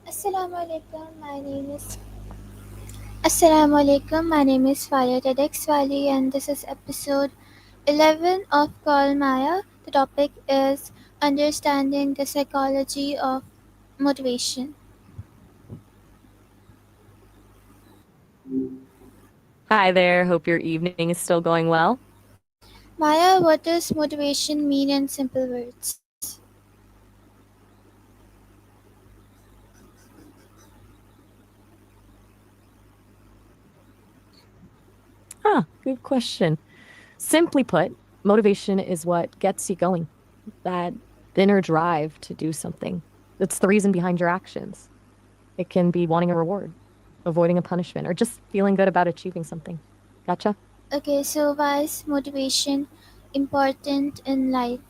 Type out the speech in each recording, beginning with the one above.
Assalamu alaikum. My name is Faya Wali, and this is episode 11 of Call Maya. The topic is understanding the psychology of motivation. Hi there. Hope your evening is still going well. Maya, what does motivation mean in simple words? Good question. Simply put, motivation is what gets you going. That inner drive to do something. It's the reason behind your actions. It can be wanting a reward, avoiding a punishment, or just feeling good about achieving something. Gotcha? Okay, so why is motivation important in life?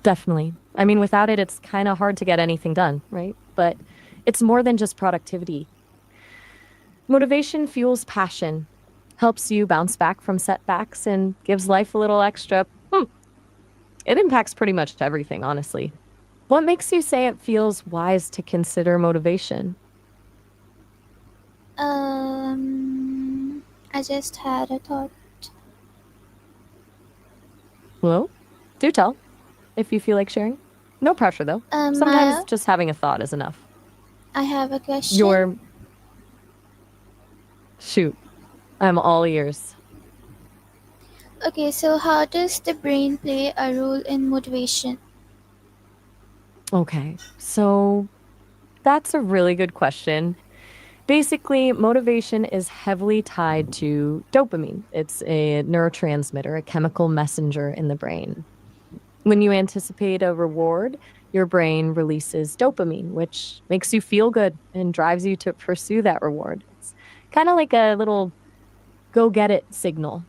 Definitely. I mean, without it, it's kind of hard to get anything done, right? But it's more than just productivity. Motivation fuels passion, helps you bounce back from setbacks, and gives life a little extra. It impacts pretty much everything, honestly. What makes you say it feels wise to consider motivation? I just had a thought. Well, do tell if you feel like sharing. No pressure, though. Sometimes Maya, just having a thought is enough. I have a question. Your shoot, I'm all ears. Okay, so how does the brain play a role in motivation? Okay, so that's a really good question. Basically, motivation is heavily tied to dopamine. It's a neurotransmitter, a chemical messenger in the brain. When you anticipate a reward, your brain releases dopamine, which makes you feel good and drives you to pursue that reward. It's kind of like a little go get it signal.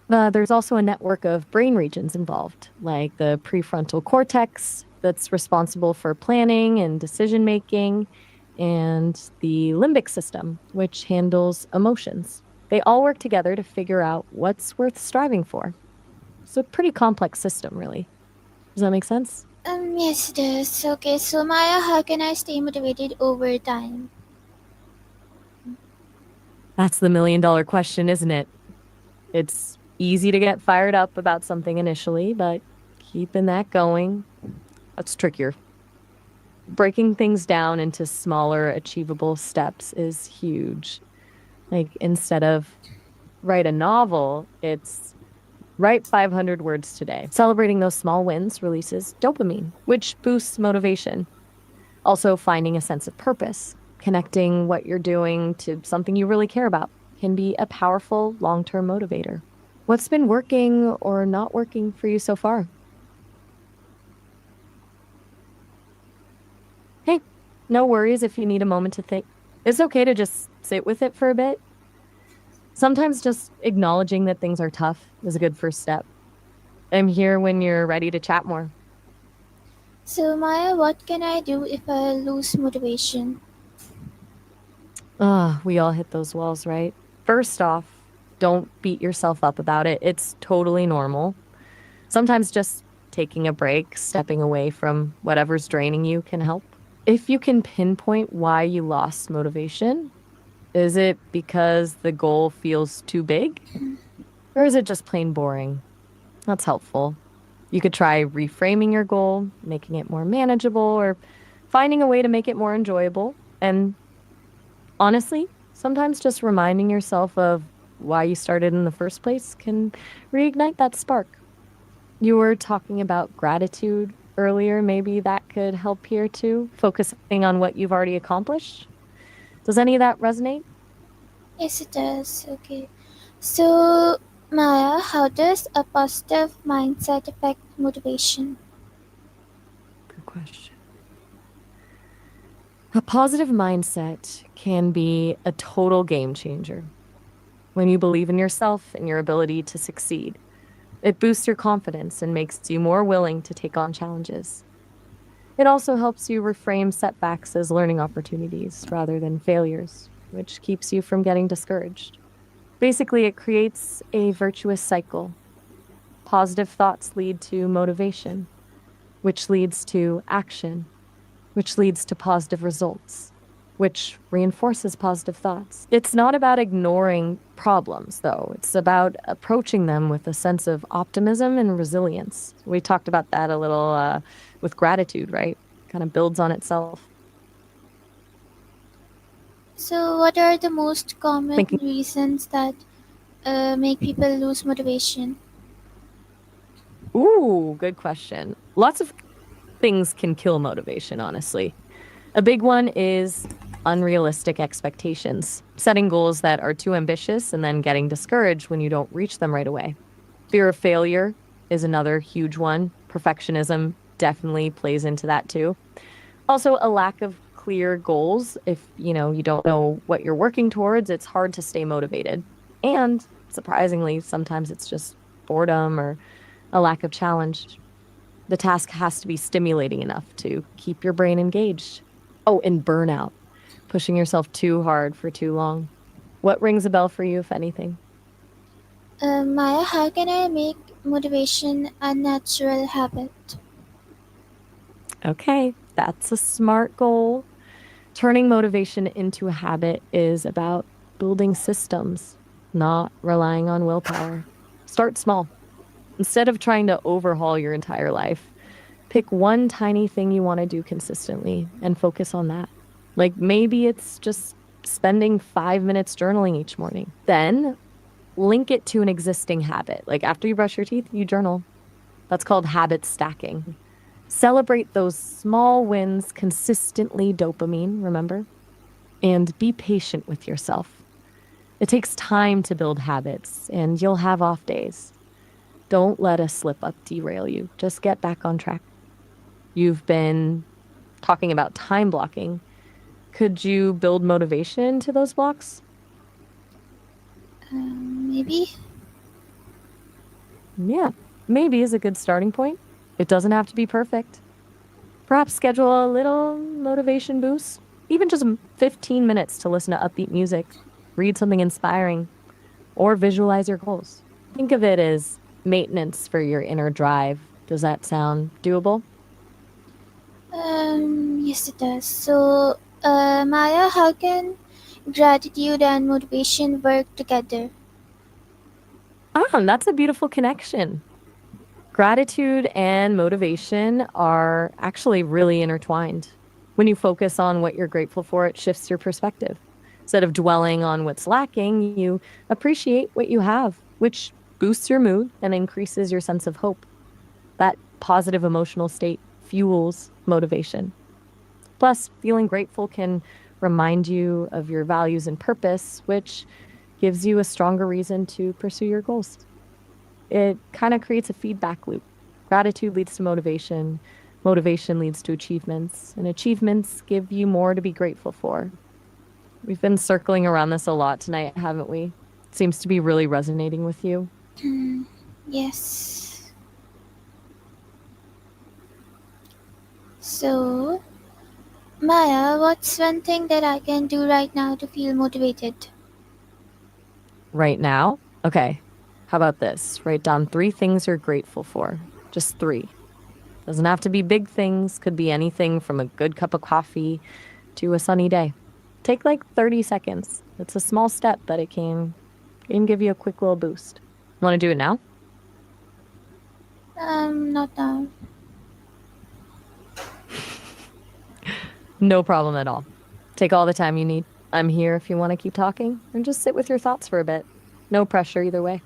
There's also a network of brain regions involved, like the prefrontal cortex, that's responsible for planning and decision making, and the limbic system, which handles emotions. They all work together to figure out what's worth striving for. It's a pretty complex system, really. Does that make sense? Yes, it does. Okay, so Maya, how can I stay motivated over time? That's the $1 million question, isn't it? It's easy to get fired up about something initially, but keeping that going, that's trickier. Breaking things down into smaller, achievable steps is huge. Like instead of write a novel, it's write 500 words today. Celebrating those small wins releases dopamine, which boosts motivation. Also, finding a sense of purpose, connecting what you're doing to something you really care about can be a powerful long term motivator. What's been working or not working for you so far? Hey, no worries if you need a moment to think. It's okay to just sit with it for a bit. Sometimes just acknowledging that things are tough is a good first step. I'm here when you're ready to chat more. So Maya, what can I do if I lose motivation? We all hit those walls, right? First off, don't beat yourself up about it. It's totally normal. Sometimes just taking a break, stepping away from whatever's draining you can help. If you can pinpoint why you lost motivation, is it because the goal feels too big? Or is it just plain boring? That's helpful. You could try reframing your goal, making it more manageable, or finding a way to make it more enjoyable. And honestly, sometimes just reminding yourself of why you started in the first place can reignite that spark. You were talking about gratitude earlier. Maybe that could help here too, focusing on what you've already accomplished. Does any of that resonate? Yes, it does. Okay. So Maya, how does a positive mindset affect motivation? Good question. A positive mindset can be a total game changer. When you believe in yourself and your ability to succeed, it boosts your confidence and makes you more willing to take on challenges. It also helps you reframe setbacks as learning opportunities rather than failures, which keeps you from getting discouraged. Basically, it creates a virtuous cycle. Positive thoughts lead to motivation, which leads to action, which leads to positive results, which reinforces positive thoughts. It's not about ignoring problems, though. It's about approaching them with a sense of optimism and resilience. We talked about that a little with gratitude, right? Kind of builds on itself. So, what are the most common Thinking, reasons that make people lose motivation? ooh, good question. Lots of things can kill motivation, honestly. A big one is unrealistic expectations, setting goals that are too ambitious and then getting discouraged when you don't reach them right away. Fear of failure is another huge one. Perfectionism definitely plays into that too. Also, a lack of clear goals. If, you don't know what you're working towards, it's hard to stay motivated. And surprisingly, sometimes it's just boredom or a lack of challenge. The task has to be stimulating enough to keep your brain engaged. Oh, and burnout, pushing yourself too hard for too long. What rings a bell for you, if anything? Maya, how can I make motivation a natural habit? Okay, that's a smart goal. Turning motivation into a habit is about building systems, not relying on willpower. Start small. Instead of trying to overhaul your entire life, pick one tiny thing you want to do consistently and focus on that. Like maybe it's just spending 5 minutes journaling each morning. Then link it to an existing habit. Like after you brush your teeth, you journal. That's called habit stacking. Celebrate those small wins, consistently dopamine, remember? And be patient with yourself. It takes time to build habits, and you'll have off days. Don't let a slip up derail you. Just get back on track. You've been talking about time blocking. Could you build motivation into those blocks? Maybe. Yeah, maybe is a good starting point. It doesn't have to be perfect. Perhaps schedule a little motivation boost, even just 15 minutes to listen to upbeat music, read something inspiring, or visualize your goals. Think of it as maintenance for your inner drive. Does that sound doable? Yes, it does. So, Maya, how can gratitude and motivation work together? That's a beautiful connection. Gratitude and motivation are actually really intertwined. When you focus on what you're grateful for, it shifts your perspective. Instead of dwelling on what's lacking, you appreciate what you have, which boosts your mood and increases your sense of hope. That positive emotional state fuels motivation. Plus, feeling grateful can remind you of your values and purpose, which gives you a stronger reason to pursue your goals. It kind of creates a feedback loop. Gratitude leads to motivation, motivation leads to achievements, and achievements give you more to be grateful for. We've been circling around this a lot tonight, haven't we? Seems to be really resonating with you. Yes. So, Maya, what's one thing that I can do right now to feel motivated? Right now? Okay. How about this? Write down 3 things you're grateful for. Just 3. Doesn't have to be big things, could be anything from a good cup of coffee to a sunny day. Take like 30 seconds. It's a small step, but it can give you a quick little boost. Want to do it now? Not now. No problem at all. Take all the time you need. I'm here if you want to keep talking, and just sit with your thoughts for a bit. No pressure either way.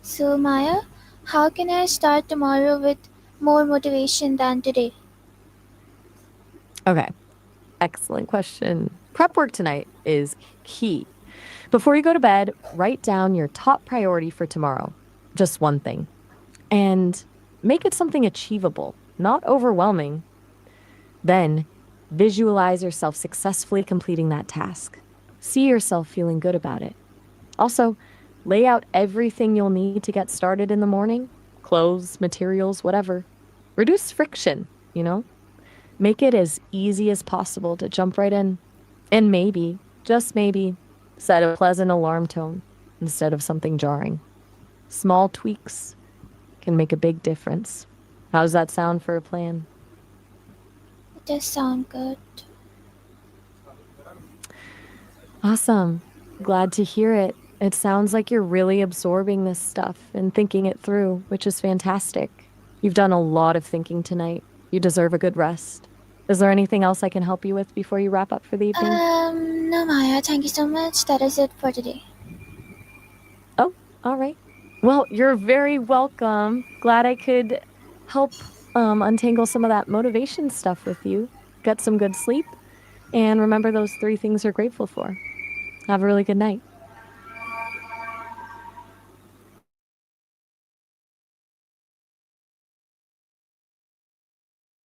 So, Maya, how can I start tomorrow with more motivation than today? Okay, excellent question. Prep work tonight is key. Before you go to bed, write down your top priority for tomorrow. Just one thing. And make it something achievable, not overwhelming. Then visualize yourself successfully completing that task. See yourself feeling good about it. Also, lay out everything you'll need to get started in the morning: clothes, materials, whatever. Reduce friction, you know? Make it as easy as possible to jump right in. And maybe, just maybe, set a pleasant alarm tone instead of something jarring. Small tweaks can make a big difference. How's that sound for a plan? does sound good. Awesome. Glad to hear it. It sounds like you're really absorbing this stuff and thinking it through, which is fantastic. You've done a lot of thinking tonight. You deserve a good rest. Is there anything else I can help you with before you wrap up for the evening? No, Maya, thank you so much. That is it for today. Oh, all right. Well, you're very welcome. Glad I could help untangle some of that motivation stuff with you. Get some good sleep and remember those three things you're grateful for. Have a really good night.